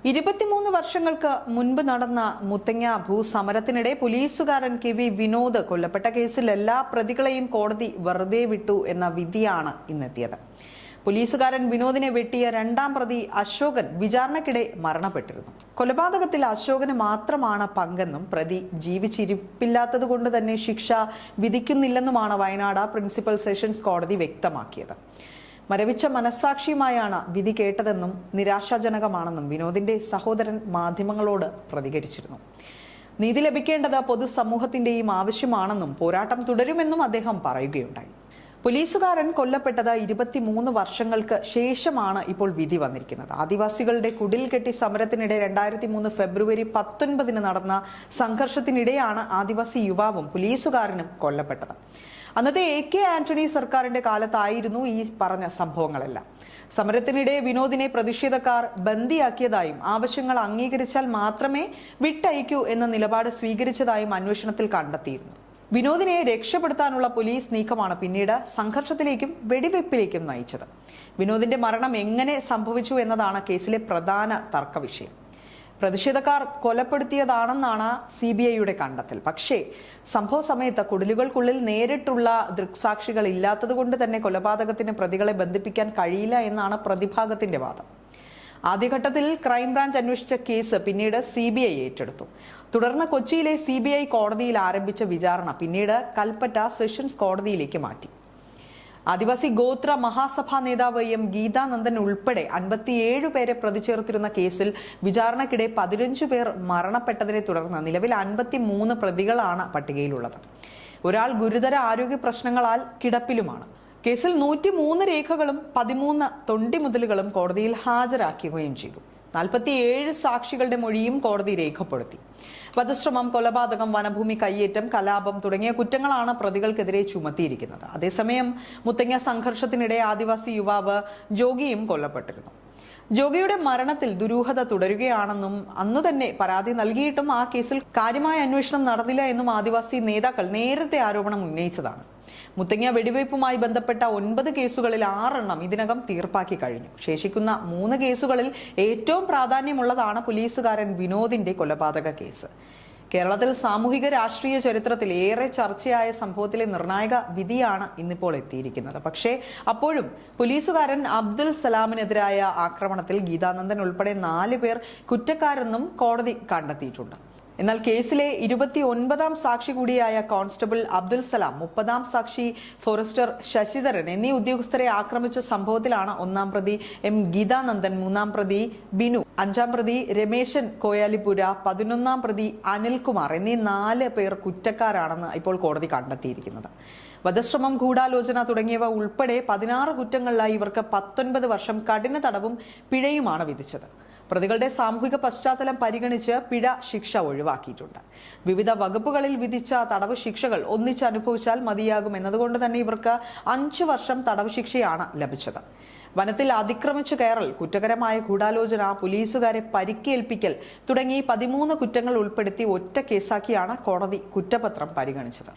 23 വർഷങ്ങൾക്ക് മുൻപ് നടന്ന മുത്തങ്ങ ഭൂസമരത്തിനിടെ പോലീസുകാരൻ കെ.വി. വിനോദ് കൊല്ലപ്പെട്ട കേസിൽ എല്ലാ പ്രതികളെയും കോടതി വെറുതെ വിട്ടു എന്ന വിധിയാണ് ഇന്നെത്തിയത്. പോലീസുകാരൻ വിനോദിനെ വെട്ടിയ രണ്ടാം പ്രതി അശോകൻ വിചാരണയ്ക്കിടെ മരണപ്പെട്ടിരുന്നു. കൊലപാതകത്തിൽ അശോകന് മാത്രമാണ് പങ്കെന്നും പ്രതി ജീവിച്ചിരിപ്പില്ലാത്തതുകൊണ്ട് തന്നെ ശിക്ഷ വിധിക്കുന്നില്ലെന്നുമാണ് വയനാട് പ്രിൻസിപ്പൽ സെഷൻസ് കോടതി വ്യക്തമാക്കിയത്. മരവിച്ച മനസ്സാക്ഷിയുമായാണ് വിധി കേട്ടതെന്നും നിരാശാജനകമാണെന്നും വിനോദിന്റെ സഹോദരൻ മാധ്യമങ്ങളോട് പ്രതികരിച്ചിരുന്നു. നീതി ലഭിക്കേണ്ടത് പൊതുസമൂഹത്തിന്റെയും ആവശ്യമാണെന്നും പോരാട്ടം തുടരുമെന്നും അദ്ദേഹം പറയുകയുണ്ടായി. പോലീസുകാരൻ കൊല്ലപ്പെട്ടത് 23 വർഷങ്ങൾക്ക് ശേഷമാണ് ഇപ്പോൾ വിധി വന്നിരിക്കുന്നത്. ആദിവാസികളുടെ കുടിൽ കെട്ടി സമരത്തിനിടെ 2003 ഫെബ്രുവരി 19 നടന്ന സംഘർഷത്തിനിടെയാണ് ആദിവാസി യുവാവും പോലീസുകാരനും കൊല്ലപ്പെട്ടത്. അന്നത്തെ AK ആന്റണി സർക്കാരിന്റെ കാലത്തായിരുന്നു ഈ പറഞ്ഞ സംഭവങ്ങളെല്ലാം. സമരത്തിനിടെ വിനോദിനെ പ്രതിഷേധക്കാർ ബന്ദിയാക്കിയതായും ആവശ്യങ്ങൾ അംഗീകരിച്ചാൽ മാത്രമേ വിട്ടയക്കൂ എന്ന നിലപാട് സ്വീകരിച്ചതായും അന്വേഷണത്തിൽ കണ്ടെത്തിയിരുന്നു. വിനോദിനെ രക്ഷപ്പെടുത്താനുള്ള പോലീസ് നീക്കമാണ് പിന്നീട് സംഘർഷത്തിലേക്കും വെടിവെപ്പിലേക്കും നയിച്ചത്. വിനോദിന്റെ മരണം എങ്ങനെ സംഭവിച്ചു എന്നതാണ് കേസിലെ പ്രധാന തർക്കവിഷയം. പ്രതിഷേധക്കാർ കൊലപ്പെടുത്തിയതാണെന്നാണ് CBIയുടെ കണ്ടെത്തൽ. പക്ഷേ സംഭവ സമയത്ത് കുടിലുകൾക്കുള്ളിൽ നേരിട്ടുള്ള ദൃക്സാക്ഷികൾ ഇല്ലാത്തതുകൊണ്ട് തന്നെ കൊലപാതകത്തിന് പ്രതികളെ ബന്ധിപ്പിക്കാൻ കഴിയില്ല എന്നാണ് പ്രതിഭാഗത്തിന്റെ വാദം. ആദ്യഘട്ടത്തിൽ ക്രൈംബ്രാഞ്ച് അന്വേഷിച്ച കേസ് പിന്നീട് CBI ഏറ്റെടുത്തു. തുടർന്ന് കൊച്ചിയിലെ CBI കോടതിയിൽ ആരംഭിച്ച വിചാരണ പിന്നീട് കൽപ്പറ്റ സെഷൻസ് കോടതിയിലേക്ക് മാറ്റി. ആദിവാസി ഗോത്ര മഹാസഭാ നേതാവ് M. ഗീതാനന്ദൻ ഉൾപ്പെടെ 57 പേരെ പ്രതി ചേർത്തിരുന്ന കേസിൽ വിചാരണയ്ക്കിടെ 15 പേർ മരണപ്പെട്ടതിനെ തുടർന്ന് നിലവിൽ 53 പ്രതികളാണ് പട്ടികയിലുള്ളത്. ഒരാൾ ഗുരുതര ആരോഗ്യ പ്രശ്നങ്ങളാൽ കിടപ്പിലുമാണ്. കേസിൽ 103 രേഖകളും 13 തൊണ്ടിമുതലുകളും കോടതിയിൽ ഹാജരാക്കുകയും ചെയ്തു. 47 സാക്ഷികളുടെ മൊഴിയും കോടതി രേഖപ്പെടുത്തി. വധശ്രമം, കൊലപാതകം, വനഭൂമി കയ്യേറ്റം, കലാപം തുടങ്ങിയ കുറ്റങ്ങളാണ് പ്രതികൾക്കെതിരെ ചുമത്തിയിരിക്കുന്നത്. അതേസമയം മുത്തങ്ങ സംഘർഷത്തിനിടെ ആദിവാസി യുവാവ് ജോഗിയും കൊല്ലപ്പെട്ടിരുന്നു. ജോഗിയുടെ മരണത്തിൽ ദുരൂഹത തുടരുകയാണെന്നും അന്നുതന്നെ പരാതി നൽകിയിട്ടും ആ കേസിൽ കാര്യമായ അന്വേഷണം നടന്നില്ല എന്നും ആദിവാസി നേതാക്കൾ നേരത്തെ ആരോപണം ഉന്നയിച്ചതാണ്. മുത്തങ്ങ വെടിവയ്പുമായി ബന്ധപ്പെട്ട 9 കേസുകളിൽ 6 എണ്ണം ഇതിനകം തീർപ്പാക്കി കഴിഞ്ഞു. ശേഷിക്കുന്ന 3 കേസുകളിൽ ഏറ്റവും പ്രാധാന്യമുള്ളതാണ് പോലീസുകാരൻ വിനോദിന്റെ കൊലപാതക കേസ്. കേരളത്തിൽ സാമൂഹിക രാഷ്ട്രീയ ചരിത്രത്തിൽ ഏറെ ചർച്ചയായ സംഭവത്തിലെ നിർണായക വിധിയാണ് ഇന്നിപ്പോൾ എത്തിയിരിക്കുന്നത്. പക്ഷേ അപ്പോഴും പോലീസുകാരൻ അബ്ദുൽ സലാമിനെതിരായ ആക്രമണത്തിൽ ഗീതാനന്ദൻ ഉൾപ്പെടെ 4 പേർ കുറ്റക്കാരെന്നും കോടതി കണ്ടെത്തിയിട്ടുണ്ട്. എന്നാൽ കേസിലെ 29ാം സാക്ഷി കൂടിയായ കോൺസ്റ്റബിൾ അബ്ദുൽ സലാം, 30ാം സാക്ഷി ഫോറസ്റ്റർ ശശിധരൻ എന്നീ ഉദ്യോഗസ്ഥരെ ആക്രമിച്ച സംഭവത്തിലാണ് 1ാം പ്രതി M. ഗീതാനന്ദൻ, 3ാം പ്രതി ബിനു, 5ാം പ്രതി രമേശൻ കോയാലിപുര, 11ാം പ്രതി അനിൽകുമാർ എന്നീ 4 പേർ കുറ്റക്കാരാണെന്ന് ഇപ്പോൾ കോടതി കണ്ടെത്തിയിരിക്കുന്നത്. വധശ്രമം, ഗൂഢാലോചന തുടങ്ങിയവ ഉൾപ്പെടെ 16 കുറ്റങ്ങളിലായി ഇവർക്ക് 19 വർഷം കഠിന തടവും പിഴയുമാണ് വിധിച്ചത്. പ്രതികളുടെ സാമൂഹിക പശ്ചാത്തലം പരിഗണിച്ച് പിഴ ശിക്ഷ ഒഴിവാക്കിയിട്ടുണ്ട്. വിവിധ വകുപ്പുകളിൽ വിധിച്ച തടവ് ശിക്ഷകൾ ഒന്നിച്ച് അനുഭവിച്ചാൽ മതിയാകും എന്നതുകൊണ്ട് തന്നെ ഇവർക്ക് 5 വർഷം തടവ് ശിക്ഷയാണ് ലഭിച്ചത്. വനത്തിൽ അതിക്രമിച്ചു കയറൽ, കുറ്റകരമായ ഗൂഢാലോചന, പോലീസുകാരെ പരിക്കേൽപ്പിക്കൽ തുടങ്ങി 13 കുറ്റങ്ങൾ ഉൾപ്പെടുത്തി ഒറ്റ കേസാക്കിയാണ് കോടതി കുറ്റപത്രം പരിഗണിച്ചത്.